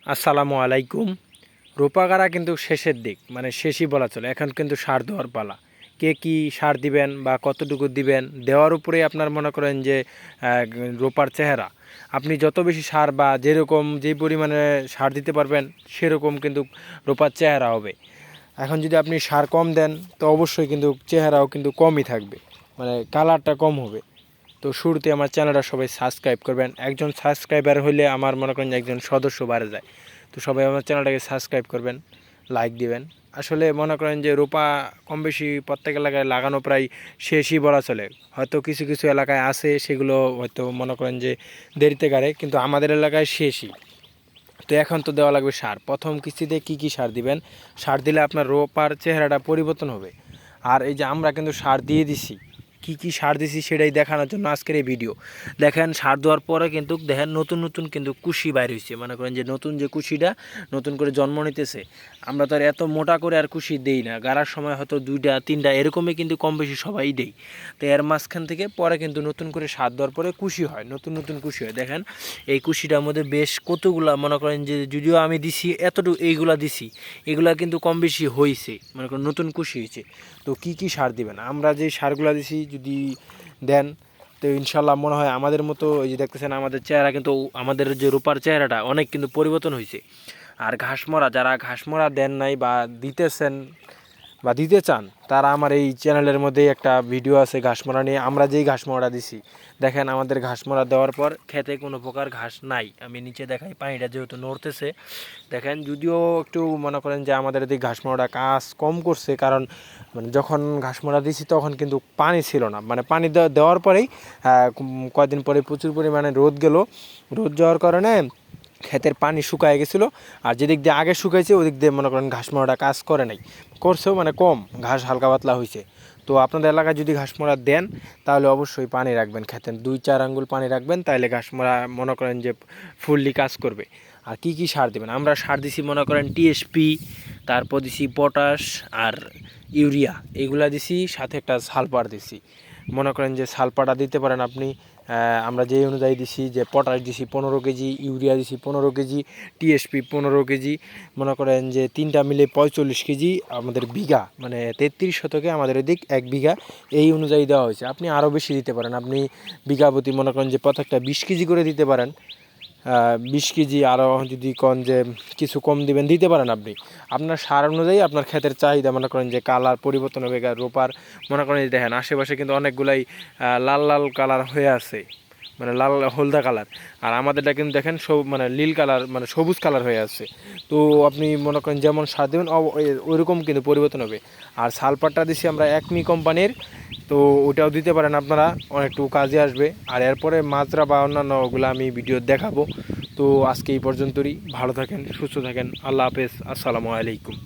আসসালামু আলাইকুম। রোপাগাড়া কিন্তু শেষের দিক, মানে শেষই বলা চলে। এখন কিন্তু সার দেওয়ার পালা। কে কী সার দিবেন বা কতটুকু দিবেন দেওয়ার উপরেই আপনার মনে করেন যে রোপার চেহারা। আপনি যত বেশি সার বা যেরকম যেই পরিমাণে সার দিতে পারবেন সেরকম কিন্তু রোপার চেহারা হবে। এখন যদি আপনি সার কম দেন তো অবশ্যই কিন্তু চেহারাও কিন্তু কমই থাকবে, মানে কালারটা কম হবে। তো শুরুতে আমার চ্যানেলটা সবাই সাবস্ক্রাইব করবেন। একজন সাবস্ক্রাইবার হলে আমার মনে করেন যে একজন সদস্য বাড়ে যায়। তো সবাই আমার চ্যানেলটাকে সাবস্ক্রাইব করবেন, লাইক দিবেন। আসলে মনে করেন যে রোপা কম বেশি প্রত্যেক এলাকায় লাগানো প্রায় শেষই বলা চলে। হয়তো কিছু কিছু এলাকায় আছে, সেগুলো হয়তো মনে করেন যে দেরিতে গাড়ে, কিন্তু আমাদের এলাকায় শেষই। তো এখন তো দেওয়া লাগবে সার। প্রথম কিস্তিতে কি কি সার দিবেন, সার দিলে আপনার রোপার চেহারাটা পরিবর্তন হবে। আর এই যে আমরা কিন্তু সার দিয়ে দিছি, কি কি সার দিছি সেটাই দেখানোর জন্য আজকের এই ভিডিও। দেখেন সার দেওয়ার পরে কিন্তু দেখেন নতুন নতুন কিন্তু কুশি বাইর হয়েছে। মনে করেন যে নতুন যে কুশিটা নতুন করে জন্ম নিতেছে। আমরা তো আর এত মোটা করে আর কুশি দেই না, গাড়ার সময় হয়তো 2টা 3টা এরকমই কিন্তু কম বেশি সবাই দেই। তো এর মাঝখান থেকে পরে কিন্তু নতুন করে সার দেওয়ার পরে কুশি হয়, নতুন নতুন কুশি হয়। দেখেন এই কুশিটার মধ্যে বেশ কতগুলা, মনে করেন যে যদিও আমি দিছি এতটুকু, এইগুলা দিছি, এগুলা কিন্তু কম বেশি হয়েছে, মনে করেন নতুন কুশি হয়েছে। তো কি কি সার দিবেন, আমরা যে সারগুলা দিছি যদি দেন তো ইনশাল্লাহ মনে হয় আমাদের মতো, এই যে দেখতেছেন আমাদের চেহারা কিন্তু, আমাদের যে রূপার চেহারাটা অনেক কিন্তু পরিবর্তন হয়েছে। আর ঘাসমরা, যারা ঘাসমরা দেন নাই বা দিতেছেন বা দিতে চান, তারা আমার এই চ্যানেলের মধ্যেই একটা ভিডিও আছে ঘাসমরা নিয়ে। আমরা যেই ঘাসমরা দিছি, দেখেন আমাদের ঘাসমরা দেওয়ার পর খেতে কোনো প্রকার ঘাস নাই। আমি নিচে দেখাই, পানিটা যেহেতু নড়তেছে দেখেন। যদিও একটু মনে করেন যে আমাদের এদিকে ঘাসমরাটা কাজ কম করছে, কারণ মানে যখন ঘাসমরা দিছি তখন কিন্তু পানি ছিল না। মানে পানি দেওয়ার পরেই কয়েকদিন পরে প্রচুর পরিমাণে রোদ গেল। রোদ যাওয়ার কারণে ক্ষেতের পানি শুকায় গেছিলো। আর যেদিক দিয়ে আগে শুকাইছে ওদিক দিয়ে মনে করেন ঘাসমরাটা কাজ করে নাই, করছেও মানে কম, ঘাস হালকা পাতলা হয়েছে। তো আপনাদের এলাকায় যদি ঘাসমরা দেন তাহলে অবশ্যই পানি রাখবেন, খেতে 2-4 আঙ্গুল পানি রাখবেন, তাহলে ঘাসমরা মনে করেন যে ফুললি কাজ করবে। আর কি কি সার দেবেন, আমরা সার দিছি মনে করেন টিএসপি, তারপর দিছি পটাশ আর ইউরিয়া, এগুলা দিছি, সাথে একটা সালফার দিছি। মনে করেন যে সালফারটা দিতে পারেন আপনি। আমরা যেই অনুযায়ী দিছি, যে পটাশ দিছি 15 কেজি, ইউরিয়া দিছি 15 কেজি, টিএসপি 15 কেজি, মনে করেন যে 3টা মিলে 45 কেজি আমাদের বিঘা, মানে 33 শতকে আমাদের এদিক 1 বিঘা, এই অনুযায়ী দেওয়া হয়েছে। আপনি আরও বেশি দিতে পারেন, আপনি বিঘা প্রতি মনে করেন যে প্রত্যেকটা 20 কেজি করে দিতে পারেন। 20 কেজি, আরও যদি কন যে কিছু কম দিবেন দিতে পারেন আপনি। আপনার সার অনুযায়ী আপনার ক্ষেতের চাহিদা, মনে করেন যে কালার পরিবর্তন হবে রোপার। মনে করেন দেখেন আশেপাশে কিন্তু অনেকগুলাই লাল লাল কালার হয়ে আছে, মানে লাল হলদা কালার। আর আমাদেরটা কিন্তু দেখেন মানে নীল কালার, মানে সবুজ কালার হয়ে আছে। তো আপনি মনে করেন যেমন সার দেবেন ওইরকম কিন্তু পরিবর্তন হবে। আর সালফারটা দিছি আমরা একমি কোম্পানির, তো ওটাও দিতে পারেন আপনারা, অনেকটু কাজে আসবে। আর এরপরে মাজরা বা অন্যান্য ওগুলো আমি ভিডিও দেখাবো। তো আজকে এই পর্যন্তই, ভালো থাকেন, সুস্থ থাকেন, আল্লাহ হাফেজ, আসসালামু আলাইকুম।